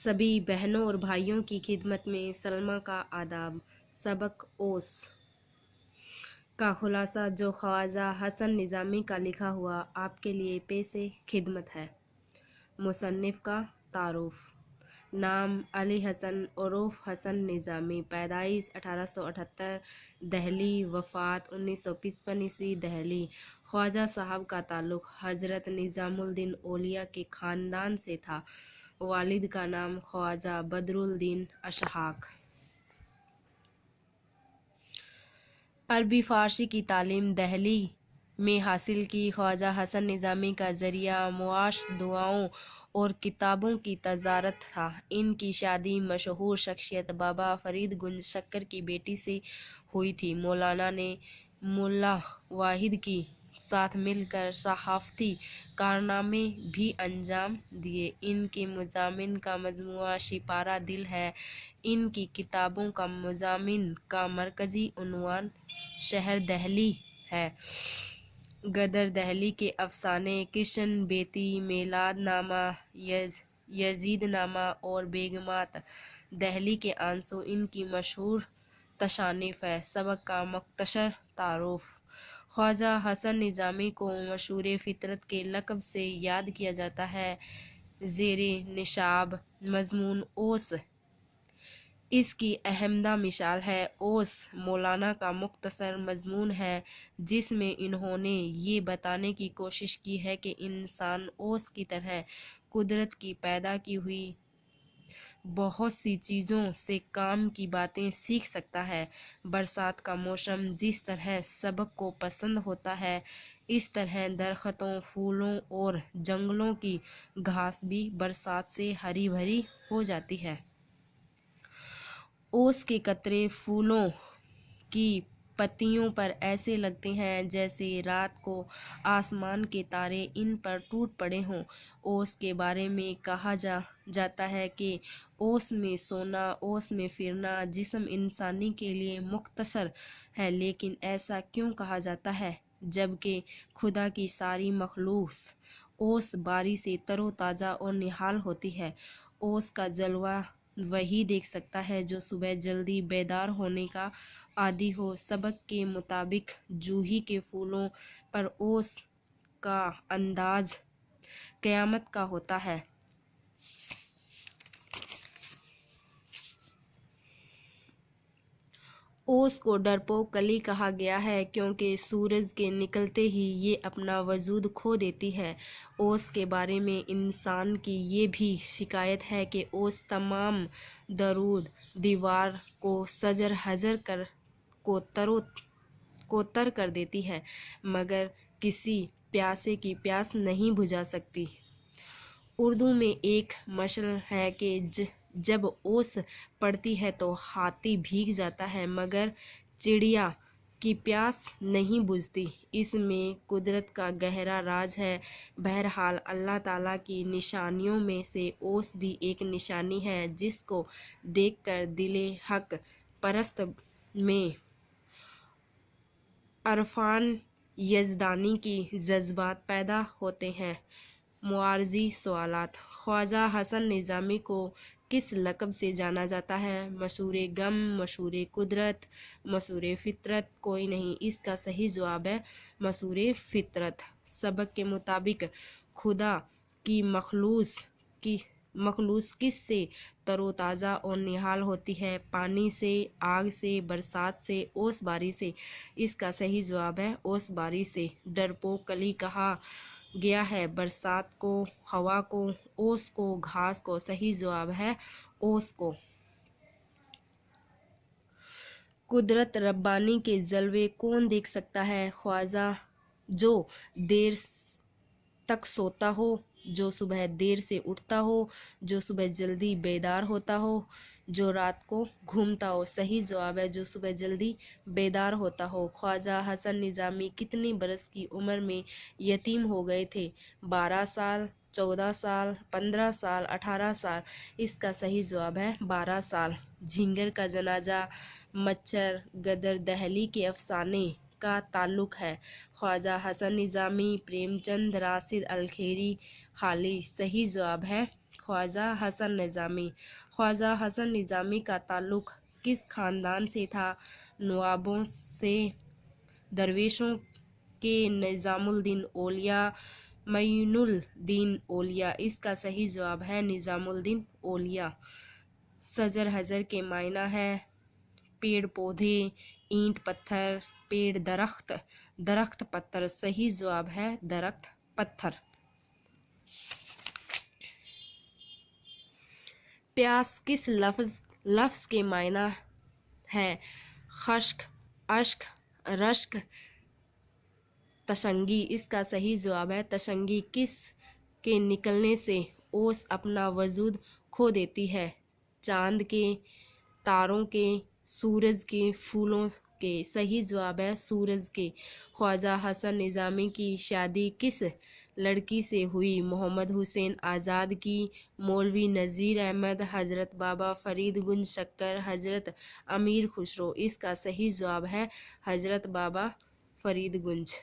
सभी बहनों और भाइयों की खिदमत में सलमा का आदाब। सबक ओस का खुलासा जो ख्वाजा हसन निज़ामी का लिखा हुआ आपके लिए पेशे खिदमत है। मुसन्निफ़ का तारुफ। नाम अली हसन उर्फ हसन निज़ामी, पैदाइश 1878 दहली, वफ़ात 1955 ईस्वी दहली। ख्वाजा साहब का ताल्लुक़ हज़रत निज़ामुद्दीन औलिया के ख़ानदान से था। वालिद का नाम ख्वाजा बदरुद्दीन अशहाक। अरबी फ़ारसी की तालीम दहली में हासिल की। ख्वाजा हसन निज़ामी का ज़रिया मुआश दुआओं और किताबों की तजारत था। इनकी शादी मशहूर शख्सियत बाबा फरीद गुंज शक्कर की बेटी से हुई थी। मौलाना ने मुल्ला वाहिद की साथ मिलकर सहाफ़ती कारनामे भी अंजाम दिए। इनके मज़ामिन का मजमुआ शिपारा दिल है। इनकी किताबों का मज़ामिन का मरकज़ी उन्वान शहर दहली है। गदर दहली के अफसाने, कृष्ण बेती, मेलाद नामा, यजीद नामा और बेगमात दहली के आंसू इनकी मशहूर तशानीफ़ है। सबक का मुख्तसर तारुफ। ख्वाजा हसन निज़ामी को मशहूर फ़ितरत के लक़ब से याद किया जाता है। ज़ेरे निशाब मज़मून ओस इसकी अहमदा मिसाल है। ओस मौलाना का मुख्तसर मज़मून है जिसमें इन्होंने ये बताने की कोशिश की है कि इंसान ओस की तरह कुदरत की पैदा की हुई बहुत सी चीज़ों से काम की बातें सीख सकता है। बरसात का मौसम जिस तरह सबक को पसंद होता है, इस तरह दरख्तों, फूलों और जंगलों की घास भी बरसात से हरी भरी हो जाती है। ओस के कतरे फूलों की पत्तियोों पर ऐसे लगते हैं जैसे रात को आसमान के तारे इन पर टूट पड़े हों। ओस के बारे में कहा जाता है कि ओस में सोना, ओस में फिरना जिस्म इंसानी के लिए मुख्तसर है। लेकिन ऐसा क्यों कहा जाता है जबकि खुदा की सारी मखलूक ओस बारी से तरोताज़ा और निहाल होती है। ओस का जलवा वही देख सकता है जो सुबह जल्दी बेदार होने का आदी हो। सबक के मुताबिक जूही के फूलों पर ओस का अंदाज क़यामत का होता है। ओस को डरपोक कली कहा गया है क्योंकि सूरज के निकलते ही ये अपना वजूद खो देती है। ओस के बारे में इंसान की ये भी शिकायत है कि ओस तमाम दरूद दीवार को सजर हजर कर को तर कर देती है, मगर किसी प्यासे की प्यास नहीं बुझा सकती। उर्दू में एक मशल है कि जब ओस पड़ती है तो हाथी भीग जाता है मगर चिड़िया की प्यास नहीं बुझती। इसमें कुदरत का गहरा राज है। बहरहाल अल्लाह ताला की निशानियों में से ओस भी एक निशानी है जिसको देखकर दिले हक परस्त में अरफान यज़दानी की जज्बात पैदा होते हैं। मुआरजी सवालात। ख्वाजा हसन निज़ामी को किस लक़ब से जाना जाता है? मशहूर गम, मशहूर कुदरत, मशहूर फ़ितरत? कोई नहीं, इसका सही जवाब है मशहूर फ़ितरत। सबक के मुताबिक खुदा की मखलूक किस से तरोताज़ा और निहाल होती है? पानी से, आग से, बरसात से, ओस बारी से? इसका सही जवाब है ओस बारी से। डरपोक कली कहा गया है बरसात को, हवा को, ओस को, घास को। सही जवाब है ओस को। कुदरत रब्बानी के जलवे कौन देख सकता है? ख्वाजा जो देर तक सोता हो, जो सुबह देर से उठता हो, जो सुबह जल्दी बेदार होता हो, जो रात को घूमता हो। सही जवाब है जो सुबह जल्दी बेदार होता हो। ख्वाजा हसन निज़ामी कितनी बरस की उम्र में यतीम हो गए थे? 12 साल, 14 साल, 15 साल, 18 साल? इसका सही जवाब है 12 साल। झिंगर का जनाजा मच्छर गदर दहली के अफसाने का ताल्लुक़ है। ख्वाजा हसन निज़ामी, प्रेमचंद, राशिद अल खेरी, हाली? सही जवाब है ख्वाजा हसन निज़ामी। ख्वाजा हसन निज़ामी का ताल्लुक़ किस ख़ानदान से था? नवाबों से, दरवेशों के, निज़ामुद्दीन औलिया, मईनुद्दीन औलिया। इसका सही जवाब है निज़ामुद्दीन औलिया। सजर हजर के मायना है पेड़ पौधे, ईंट पत्थर, पेड़ दरख्त, दरख्त पत्थर। सही जवाब है दरख्त पत्थर। प्यास किस लफ्ज़ के मायना है? खश्क, अश्क, रश्क, तशंगी। इसका सही जवाब है तशंगी। किस के निकलने से ओस अपना वजूद खो देती है? चांद के, तारों के, सूरज के, फूलों के। सही जवाब है सूरज के। ख्वाजा हसन निज़ामी की शादी किस लड़की से हुई? मोहम्मद हुसैन आज़ाद की, मौलवी नज़ीर अहमद, हज़रत बाबा फरीद गुंज शक्कर, हज़रत अमीर खुसरो। इसका सही जवाब है हज़रत बाबा फरीद गुंज।